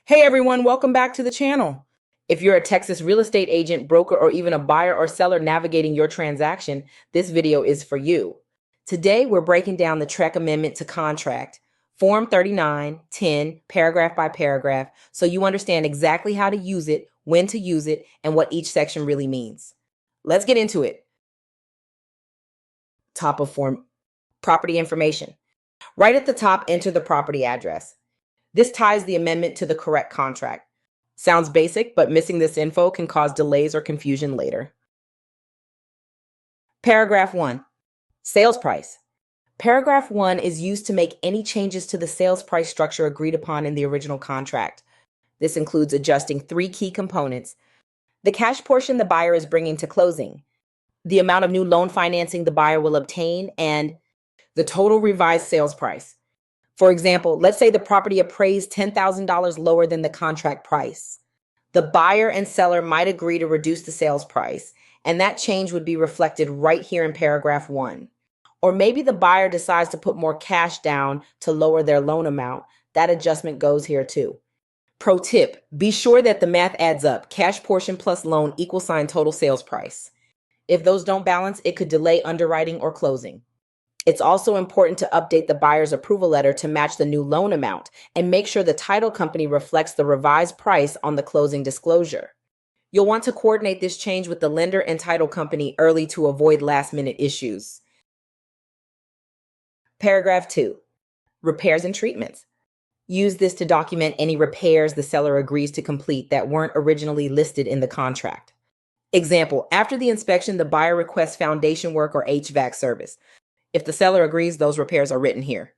Hey everyone, welcome back to the channel. If you're a Texas real estate agent, broker, or even a buyer or seller navigating your transaction, this video is for you. Today, we're breaking down the TREC Amendment to Contract, Form 3910, paragraph by paragraph, so you understand exactly how to use it, when to use it, and what each section really means. Let's get into it. Top of form, property information. Right at the top, enter the property address. This ties the amendment to the correct contract. Sounds basic, but missing this info can cause delays or confusion later. Paragraph 1. Sales price. Paragraph 1 is used to make any changes to the sales price structure agreed upon in the original contract. This includes adjusting 3 key components: the cash portion the buyer is bringing to closing, the amount of new loan financing the buyer will obtain, and the total revised sales price. For example, let's say the property appraised $10,000 lower than the contract price. The buyer and seller might agree to reduce the sales price, and that change would be reflected right here in paragraph 1. Or maybe the buyer decides to put more cash down to lower their loan amount. That adjustment goes here too. Pro tip, be sure that the math adds up. Cash portion plus loan equals sign total sales price. If those don't balance, it could delay underwriting or closing. It's also important to update the buyer's approval letter to match the new loan amount and make sure the title company reflects the revised price on the closing disclosure. You'll want to coordinate this change with the lender and title company early to avoid last-minute issues. Paragraph 2. Repairs and treatments. Use this to document any repairs the seller agrees to complete that weren't originally listed in the contract. Example, after the inspection, the buyer requests foundation work or HVAC service. If the seller agrees, those repairs are written here.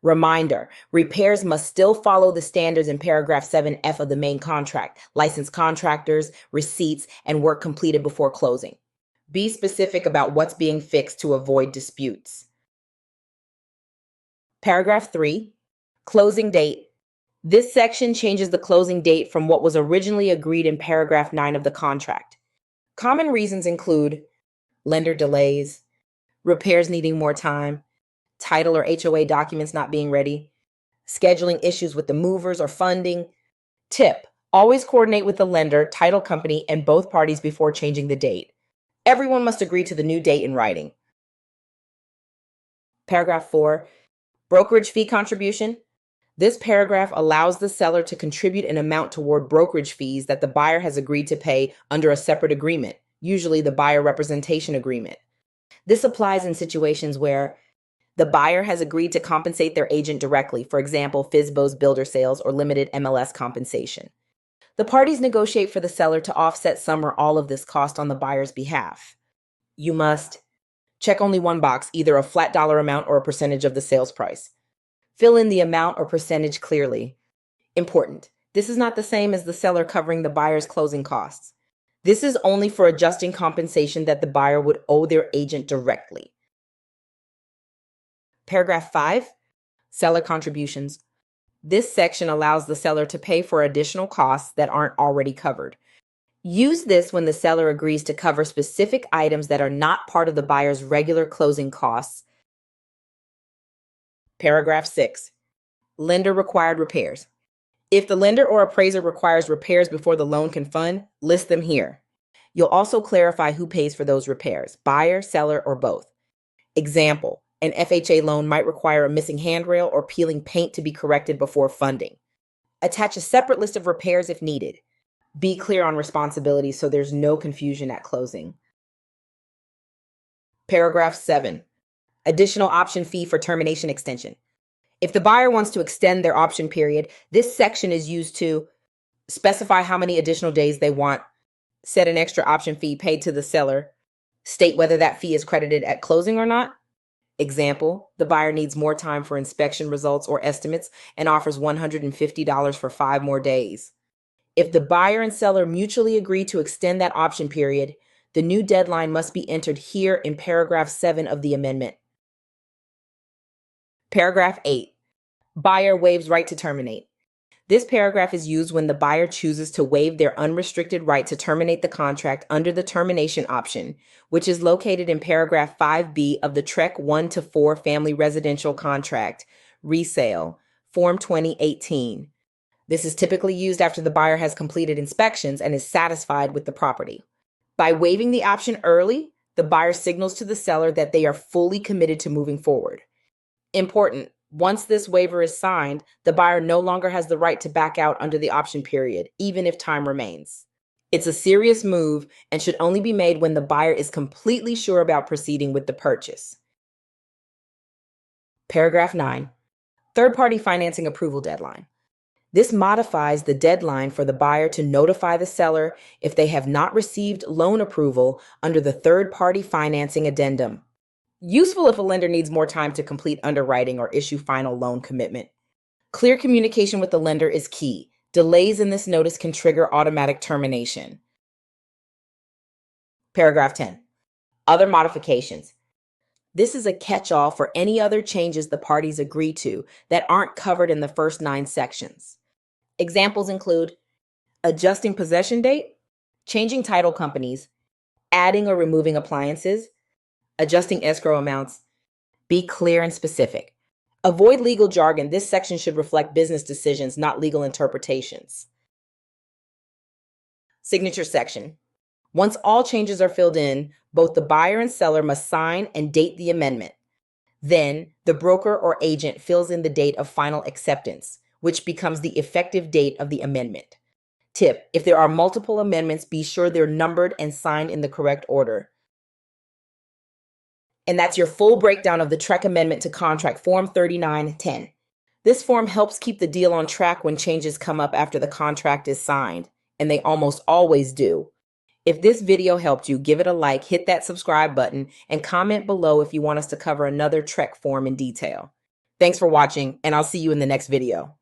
Reminder, repairs must still follow the standards in paragraph 7F of the main contract: licensed contractors, receipts, and work completed before closing. Be specific about what's being fixed to avoid disputes. Paragraph 3, closing date. This section changes the closing date from what was originally agreed in paragraph 9 of the contract. Common reasons include lender delays, repairs needing more time, title or HOA documents not being ready, scheduling issues with the movers or funding. Tip, always coordinate with the lender, title company, and both parties before changing the date. Everyone must agree to the new date in writing. Paragraph 4, brokerage fee contribution. This paragraph allows the seller to contribute an amount toward brokerage fees that the buyer has agreed to pay under a separate agreement, usually the buyer representation agreement. This applies in situations where the buyer has agreed to compensate their agent directly, for example, FSBO's builder sales or limited MLS compensation. The parties negotiate for the seller to offset some or all of this cost on the buyer's behalf. You must check only one box, either a flat dollar amount or a percentage of the sales price. Fill in the amount or percentage clearly. Important, this is not the same as the seller covering the buyer's closing costs. This is only for adjusting compensation that the buyer would owe their agent directly. Paragraph 5, seller contributions. This section allows the seller to pay for additional costs that aren't already covered. Use this when the seller agrees to cover specific items that are not part of the buyer's regular closing costs. Paragraph 6, lender required repairs. If the lender or appraiser requires repairs before the loan can fund, list them here. You'll also clarify who pays for those repairs, buyer, seller, or both. Example, an FHA loan might require a missing handrail or peeling paint to be corrected before funding. Attach a separate list of repairs if needed. Be clear on responsibilities so there's no confusion at closing. Paragraph 7, additional option fee for termination extension. If the buyer wants to extend their option period, this section is used to specify how many additional days they want, set an extra option fee paid to the seller, state whether that fee is credited at closing or not. Example, the buyer needs more time for inspection results or estimates and offers $150 for 5 more days. If the buyer and seller mutually agree to extend that option period, the new deadline must be entered here in paragraph 7 of the amendment. Paragraph 8, buyer waives right to terminate. This paragraph is used when the buyer chooses to waive their unrestricted right to terminate the contract under the termination option, which is located in paragraph 5B of the TREC 1-4 Family Residential Contract, Resale, Form 2018. This is typically used after the buyer has completed inspections and is satisfied with the property. By waiving the option early, the buyer signals to the seller that they are fully committed to moving forward. Important, once this waiver is signed, the buyer no longer has the right to back out under the option period, even if time remains. It's a serious move and should only be made when the buyer is completely sure about proceeding with the purchase. Paragraph 9. Third-party financing approval deadline. This modifies the deadline for the buyer to notify the seller if they have not received loan approval under the third-party financing addendum. Useful if a lender needs more time to complete underwriting or issue final loan commitment. Clear communication with the lender is key. Delays in this notice can trigger automatic termination. Paragraph 10. Other modifications. This is a catch-all for any other changes the parties agree to that aren't covered in the first 9 sections. Examples include adjusting possession date, changing title companies, adding or removing appliances, adjusting escrow amounts. Be clear and specific. Avoid legal jargon. This section should reflect business decisions, not legal interpretations. Signature section. Once all changes are filled in, both the buyer and seller must sign and date the amendment. Then, the broker or agent fills in the date of final acceptance, which becomes the effective date of the amendment. Tip: if there are multiple amendments, be sure they're numbered and signed in the correct order. And that's your full breakdown of the TREC Amendment to Contract, Form 3910. This form helps keep the deal on track when changes come up after the contract is signed, and they almost always do. If this video helped you, give it a like, hit that subscribe button, and comment below if you want us to cover another TREC form in detail. Thanks for watching, and I'll see you in the next video.